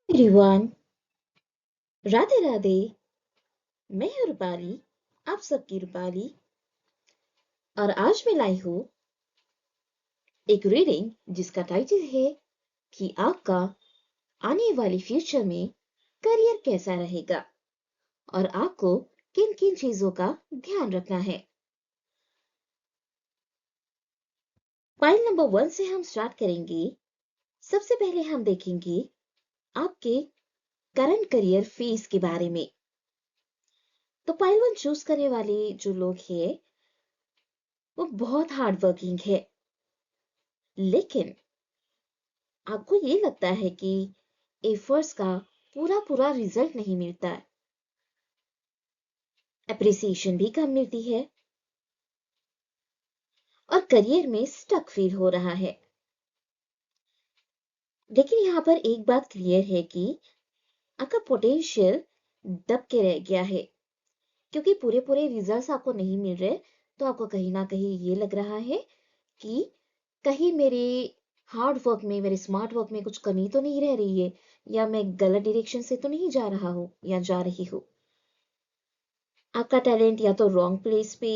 Everyone, Radhe Radhe. मैं हूँ रूपाली, आप सबकी रूपाली। और आज मैं लाई हूँ एक रीडिंग जिसका टाइटल है कि आपका आने वाले फ्यूचर में करियर कैसा रहेगा और आपको किन किन चीजों का ध्यान रखना है। फाइल नंबर 1 से हम स्टार्ट करेंगे। सबसे पहले हम देखेंगे आपके करंट करियर फेज के बारे में। तो फाइल 1 चूज करने वाले जो लोग हैं वो बहुत हार्ड वर्किंग है, लेकिन आपको ये लगता है कि एफर्ट्स का पूरा पूरा रिजल्ट नहीं मिलता है, अप्रिसिएशन भी कम मिलती है और करियर में स्टक फील हो रहा है। लेकिन यहाँ पर एक बात क्लियर है कि आपका पोटेंशियल दब के रह गया है, क्योंकि पूरे पूरे रिजल्ट्स आपको नहीं मिल रहे। तो आपको कहीं ना कहीं ये लग रहा है कि कहीं मेरे हार्ड वर्क में, मेरे स्मार्ट वर्क में कुछ कमी तो नहीं रह रही है, या मैं गलत डायरेक्शन से तो नहीं जा रहा हूँ या जा रही हूँ। आपका टैलेंट या तो रॉन्ग प्लेस पे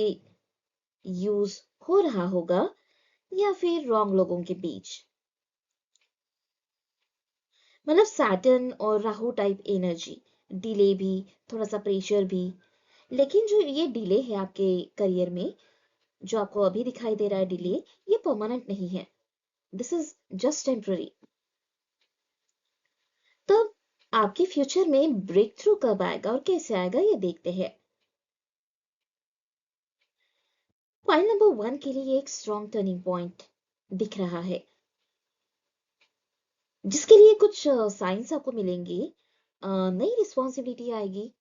यूज हो रहा होगा या फिर रॉन्ग लोगों के बीच। मतलब सैटर्न और राहु टाइप एनर्जी, डिले भी, थोड़ा सा प्रेशर भी। लेकिन जो ये डिले है आपके करियर में, जो आपको अभी दिखाई दे रहा है डिले, ये परमानेंट नहीं है। This is just temporary. तो आपके फ्यूचर में ब्रेक थ्रू कब आएगा और कैसे आएगा, ये देखते हैं। पॉइंट नंबर 1 के लिए एक स्ट्रॉन्ग टर्निंग पॉइंट दिख रहा है, जिसके लिए कुछ साइंस आपको मिलेंगे। नई रिस्पॉन्सिबिलिटी आएगी,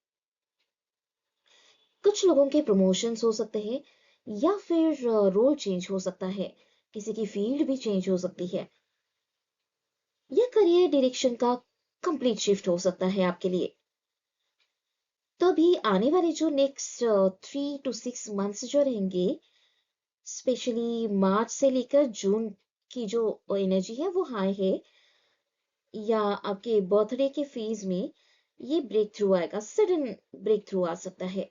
कुछ लोगों के प्रमोशंस हो सकते हैं, या फिर रोल चेंज हो सकता है, किसी की फील्ड भी चेंज हो सकती है, या करियर डायरेक्शन का कंप्लीट शिफ्ट हो सकता है आपके लिए। तो अभी आने वाले जो नेक्स्ट 3 to 6 मंथ्स जो रहेंगे, स्पेशली मार्च से लेकर जून की जो एनर्जी है वो हाई है, या आपके बर्थडे के फेज में ये ब्रेक थ्रू आएगा। सडन ब्रेक थ्रू आ सकता है,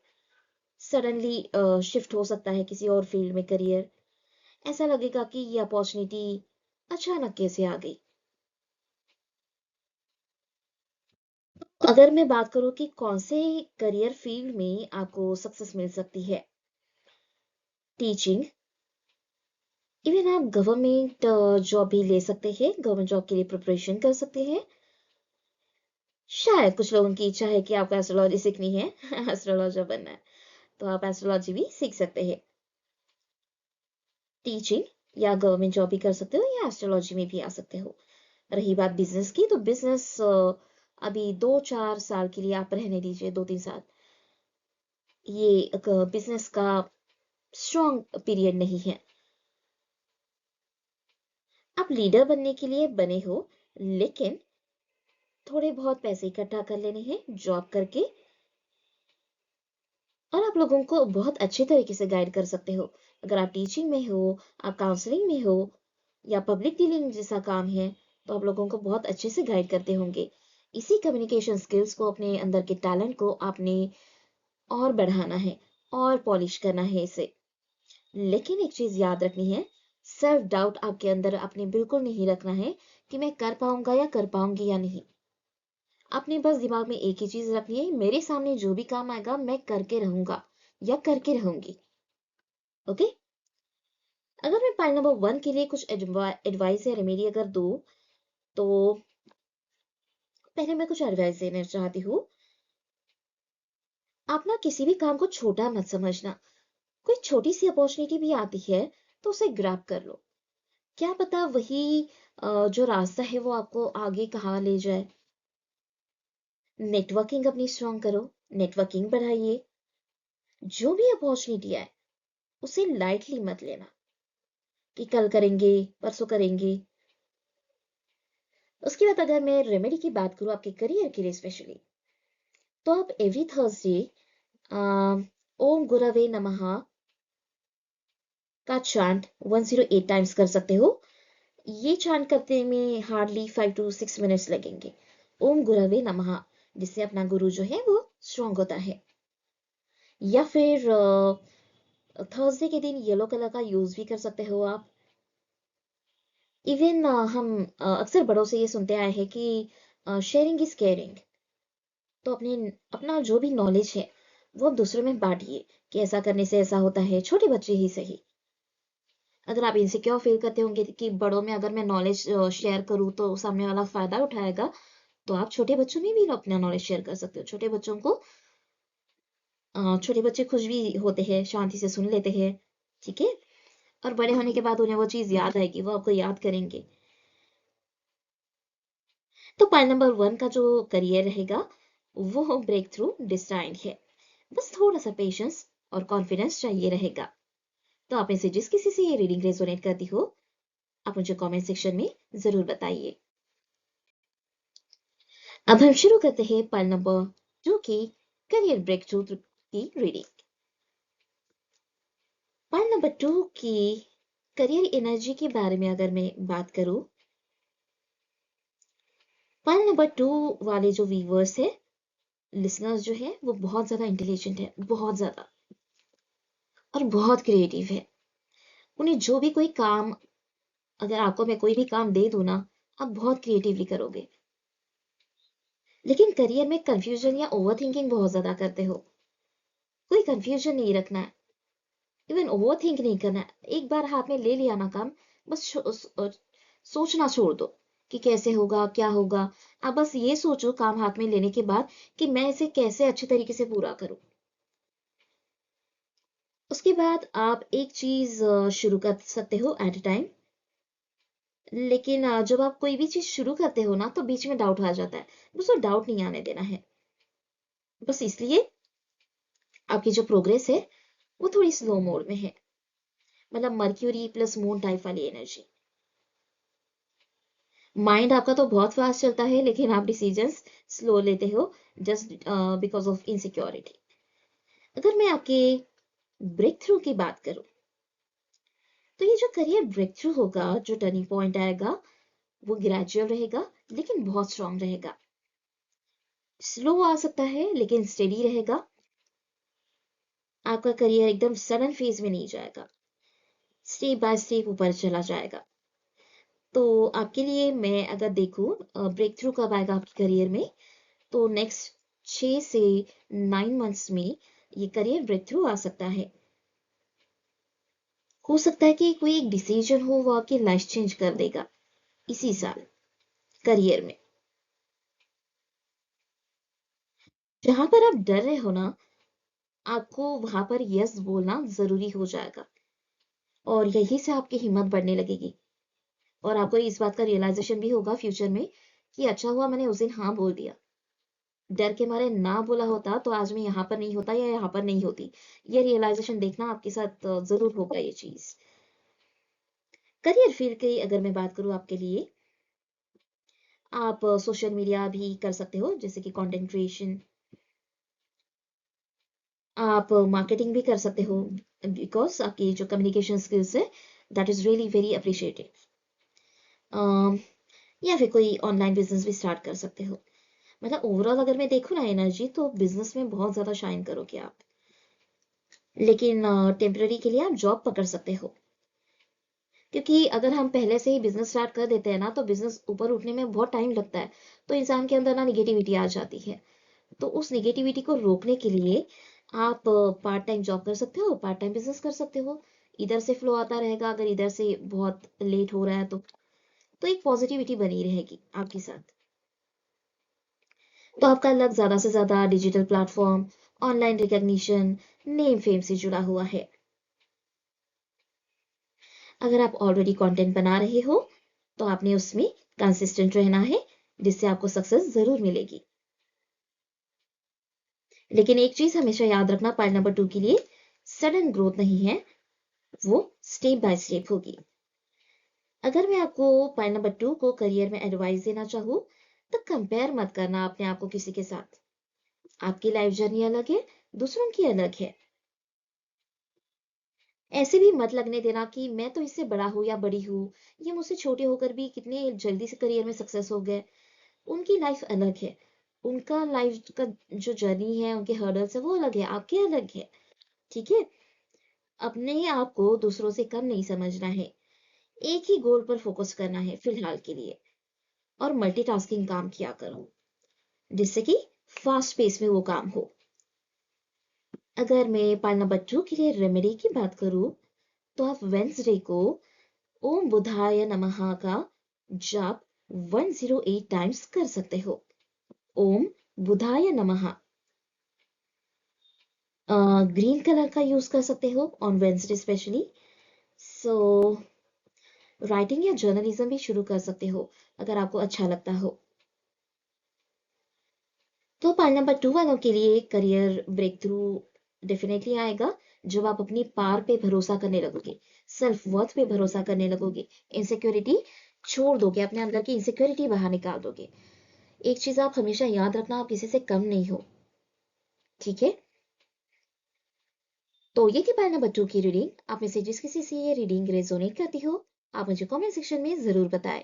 सडनली शिफ्ट हो सकता है किसी और फील्ड में करियर। ऐसा लगेगा कि ये अपॉर्चुनिटी अचानक कैसे आ गई। अगर मैं बात करूं कि कौन से करियर फील्ड में आपको सक्सेस मिल सकती है, टीचिंग, इवन आप गवर्नमेंट जॉब भी ले सकते हैं, गवर्नमेंट जॉब के लिए प्रिपरेशन कर सकते हैं। शायद कुछ लोगों की इच्छा है कि आपको एस्ट्रोलॉजी सीखनी है, एस्ट्रोलॉजर बनना है, तो आप एस्ट्रोलॉजी भी सीख सकते हैं। टीचिंग या गवर्नमेंट जॉब भी कर सकते हो, या एस्ट्रोलॉजी में भी आ सकते हो। रही बात बिजनेस की, तो बिजनेस अभी 2-4 साल के लिए आप रहने दीजिए, 2-3 साल। ये बिजनेस का स्ट्रॉन्ग पीरियड नहीं है। आप लीडर बनने के लिए बने हो, लेकिन थोड़े बहुत पैसे इकट्ठा कर लेने हैं जॉब करके, और आप लोगों को बहुत अच्छे तरीके से गाइड कर सकते हो। अगर आप टीचिंग में हो, आप काउंसलिंग में हो, या पब्लिक डीलिंग जैसा काम है, तो आप लोगों को बहुत अच्छे से गाइड करते होंगे। इसी कम्युनिकेशन स्किल्स को, अपने अंदर के टैलेंट को आपने और बढ़ाना है और पॉलिश करना है इसे। लेकिन एक चीज याद रखनी है, सेल्फ डाउट आपके अंदर आपने बिल्कुल नहीं रखना है कि मैं कर पाऊंगा या कर पाऊंगी या नहीं। आपने बस दिमाग में एक ही चीज रखनी है, मेरे सामने जो भी काम आएगा मैं करके रहूंगा या करके रहूंगी। ओके। अगर मैं पॉइंट नंबर 1 के लिए कुछ एडवाइस या रेमेडी अगर दूं, तो पहले मैं कुछ एडवाइस देना चाहती हूँ। आप ना किसी भी काम को छोटा मत समझना। कोई छोटी सी अपॉर्चुनिटी भी आती है तो उसे ग्रैब कर लो। क्या पता वही जो रास्ता है वो आपको आगे कहाँ ले जाए। नेटवर्किंग अपनी स्ट्रॉन्ग करो, नेटवर्किंग बढ़ाइए। जो भी अपॉर्चुनिटी आए उसे लाइटली मत लेना कि कल करेंगे, परसों करेंगे। उसके बाद अगर मैं रेमेडी की बात करूँ आपके करियर के लिए स्पेशली, तो आप एवरी थर्सडे ओम गुरवे नमः का चांट 108 टाइम्स कर सकते हो। ये चांट करते में हार्डली 5 to 6 मिनट्स लगेंगे। ओम गुरवे नमः, जिससे अपना गुरु जो है वो स्ट्रांग होता है। या फिर थर्सडे के दिन येलो कलर का यूज भी कर सकते हो आप। इवन हम अक्सर बड़ों से ये सुनते आए हैं कि शेयरिंग इज केयरिंग। तो अपने अपना जो भी नॉलेज है वो आप दूसरों में बांटिए कि ऐसा करने से ऐसा होता है, छोटे बच्चे ही सही। अगर आप इनसिक्योर फील करते होंगे कि बड़ों में अगर मैं नॉलेज शेयर करूँ तो सामने वाला फायदा उठाएगा, तो आप छोटे बच्चों में भी अपना नॉलेज शेयर कर सकते हो। छोटे बच्चों को छोटे बच्चे खुश भी होते हैं, शांति से सुन लेते हैं, ठीक है। और बड़े होने के बाद उन्हें वो चीज याद आएगी, वो आपको याद करेंगे। तो पॉइंट नंबर 1 का जो करियर रहेगा वो ब्रेक थ्रू डिस्टाइंड है। बस थोड़ा सा पेशेंस और कॉन्फिडेंस चाहिए रहेगा। तो आप में से जिस किसी से ये रीडिंग रेजोनेट करती हो, आप मुझे कमेंट सेक्शन में जरूर बताइए। अब हम शुरू करते हैं पॉइंट नंबर 2 की करियर ब्रेक थ्रू की रीडिंग। पॉइंट नंबर 2 की करियर एनर्जी के बारे में अगर मैं बात करूं, पॉइंट नंबर 2 वाले जो व्यूअर्स है, लिसनर्स जो है वो बहुत ज्यादा इंटेलिजेंट है, बहुत ज्यादा, और बहुत क्रिएटिव है। उन्हें जो भी कोई काम, अगर आपको मैं कोई भी काम दे दूं ना, आप बहुत क्रिएटिवली करोगे। लेकिन करियर में कंफ्यूजन या ओवर थिंकिंग बहुत ज्यादा करते हो। कोई कंफ्यूजन नहीं रखना है, इवन ओवर थिंक नहीं करना है। एक बार हाथ में ले लिया ना काम, बस सोचना छोड़ दो कि कैसे होगा, क्या होगा। आप बस ये सोचो काम हाथ में लेने के बाद कि मैं इसे कैसे अच्छे तरीके से पूरा करूं। उसके बाद आप एक चीज शुरू कर सकते हो एट अ टाइम। लेकिन जब आप कोई भी चीज शुरू करते हो ना, तो बीच में डाउट आ जाता है। बस वो डाउट नहीं आने देना है। बस इसलिए आपकी जो प्रोग्रेस है वो थोड़ी स्लो मोड में है। मतलब मर्क्यूरी प्लस मून टाइप वाली एनर्जी। माइंड आपका तो बहुत फास्ट चलता है, लेकिन आप डिसीजंस स्लो लेते हो, जस्ट बिकॉज ऑफ इनसिक्योरिटी। अगर मैं आपके ब्रेक थ्रू की बात करूं, तो ये जो करियर ब्रेक थ्रू होगा, जो टर्निंग पॉइंट आएगा, वो ग्रेजुअल रहेगा, लेकिन बहुत स्ट्रांग रहेगा। स्लो आ सकता है लेकिन स्टेडी रहेगा। आपका करियर एकदम सडन फेज में नहीं जाएगा, स्टेप बाय स्टेप ऊपर चला जाएगा। तो आपके लिए मैं अगर देखूं ब्रेक थ्रू कब आएगा आपके करियर में, तो नेक्स्ट 6 से 9 मंथ्स में ये करियर ब्रेक थ्रू आ सकता है। हो सकता है कि कोई एक डिसीजन हो वो आपकी लाइफ चेंज कर देगा इसी साल करियर में। जहां पर आप डर रहे हो ना, आपको वहां पर यस बोलना जरूरी हो जाएगा, और यही से आपकी हिम्मत बढ़ने लगेगी। और आपको इस बात का रियलाइजेशन भी होगा फ्यूचर में कि अच्छा हुआ मैंने उस दिन हाँ बोल दिया। डर के मारे ना बोला होता तो आज मैं यहाँ पर नहीं होता या यहाँ पर नहीं होती। ये रियलाइजेशन देखना आपके साथ जरूर होगा ये चीज। करियर फील्ड की अगर मैं बात करूँ आपके लिए, आप सोशल मीडिया भी कर सकते हो, जैसे कि कंटेंट क्रिएशन। आप मार्केटिंग भी कर सकते हो, बिकॉज आपकी जो कम्युनिकेशन स्किल्स है that is really very appreciated. या फिर कोई ऑनलाइन बिजनेस भी स्टार्ट कर सकते हो। मतलब ओवरऑल अगर मैं देखूँ ना एनर्जी, तो बिजनेस में बहुत ज्यादा शाइन करोगे आप। लेकिन टेम्पररी के लिए आप जॉब पकड़ सकते हो, क्योंकि अगर हम पहले से ही बिजनेस स्टार्ट कर देते हैं ना, तो बिजनेस ऊपर उठने में बहुत टाइम लगता है। तो इंसान के अंदर ना निगेटिविटी आ जाती है। तो उस निगेटिविटी को रोकने के लिए आप पार्ट टाइम जॉब कर सकते हो, पार्ट टाइम बिजनेस कर सकते हो। इधर से फ्लो आता रहेगा, अगर इधर से बहुत लेट हो रहा है तो एक पॉजिटिविटी बनी रहेगी आपके साथ। तो आपका लक ज्यादा से ज्यादा digital platform, online recognition, name fame से जुड़ा हुआ है। अगर आप ऑलरेडी कंटेंट बना रहे हो, तो आपने उसमें कंसिस्टेंट रहना है, जिससे आपको सक्सेस जरूर मिलेगी। लेकिन एक चीज हमेशा याद रखना पॉइंट नंबर 2 के लिए, सडन ग्रोथ नहीं है, वो स्टेप बाय स्टेप होगी। अगर मैं आपको पॉइंट नंबर 2 को करियर में एडवाइस देना चाहूँ, तो कंपेयर मत करना अपने आप को किसी के साथ। आपकी लाइफ जर्नी अलग है, दूसरों की अलग है। ऐसे भी मत लगने देना कि मैं तो इससे बड़ा हूँ या बड़ी हूँ, ये मुझसे छोटे होकर भी कितने जल्दी से करियर में सक्सेस हो गए। उनकी लाइफ अलग है, उनका लाइफ का जो जर्नी है, उनके हर्डल्स है वो अलग है, आपके अलग है। ठीक है। अपने आप को दूसरों से कम नहीं समझना है, एक ही गोल पर फोकस करना है फिलहाल के लिए। और मल्टीटास्किंग काम किया करो जिससे कि फास्ट पेस में वो काम हो। अगर मैं पॉइंट नंबर 2 के लिए रेमेडी की बात करूं, तो आप वेंसडे को ओम बुधाय नमः का जाप 108 टाइम्स कर सकते हो। ओम बुधाय नमः। ग्रीन कलर का यूज कर सकते हो on Wednesday specially. So writing या जर्नलिज्म भी शुरू कर सकते हो अगर आपको अच्छा लगता हो। तो पॉइंट नंबर 2 वालों के लिए करियर ब्रेक थ्रू डेफिनेटली आएगा जब आप अपनी पार पे भरोसा करने लगोगे, सेल्फ वर्थ पे भरोसा करने लगोगे, इनसिक्योरिटी छोड़ दोगे, अपने अंदर की इनसिक्योरिटी बाहर निकाल दोगे। एक चीज आप हमेशा याद रखना, आप किसी से कम नहीं हो। ठीक है। तो ये थी पॉइंट नंबर 2 की रीडिंग। आप में से जिस किसी से ये रीडिंग रेजोनेट करती हो, आप मुझे कमेंट सेक्शन में जरूर बताएं।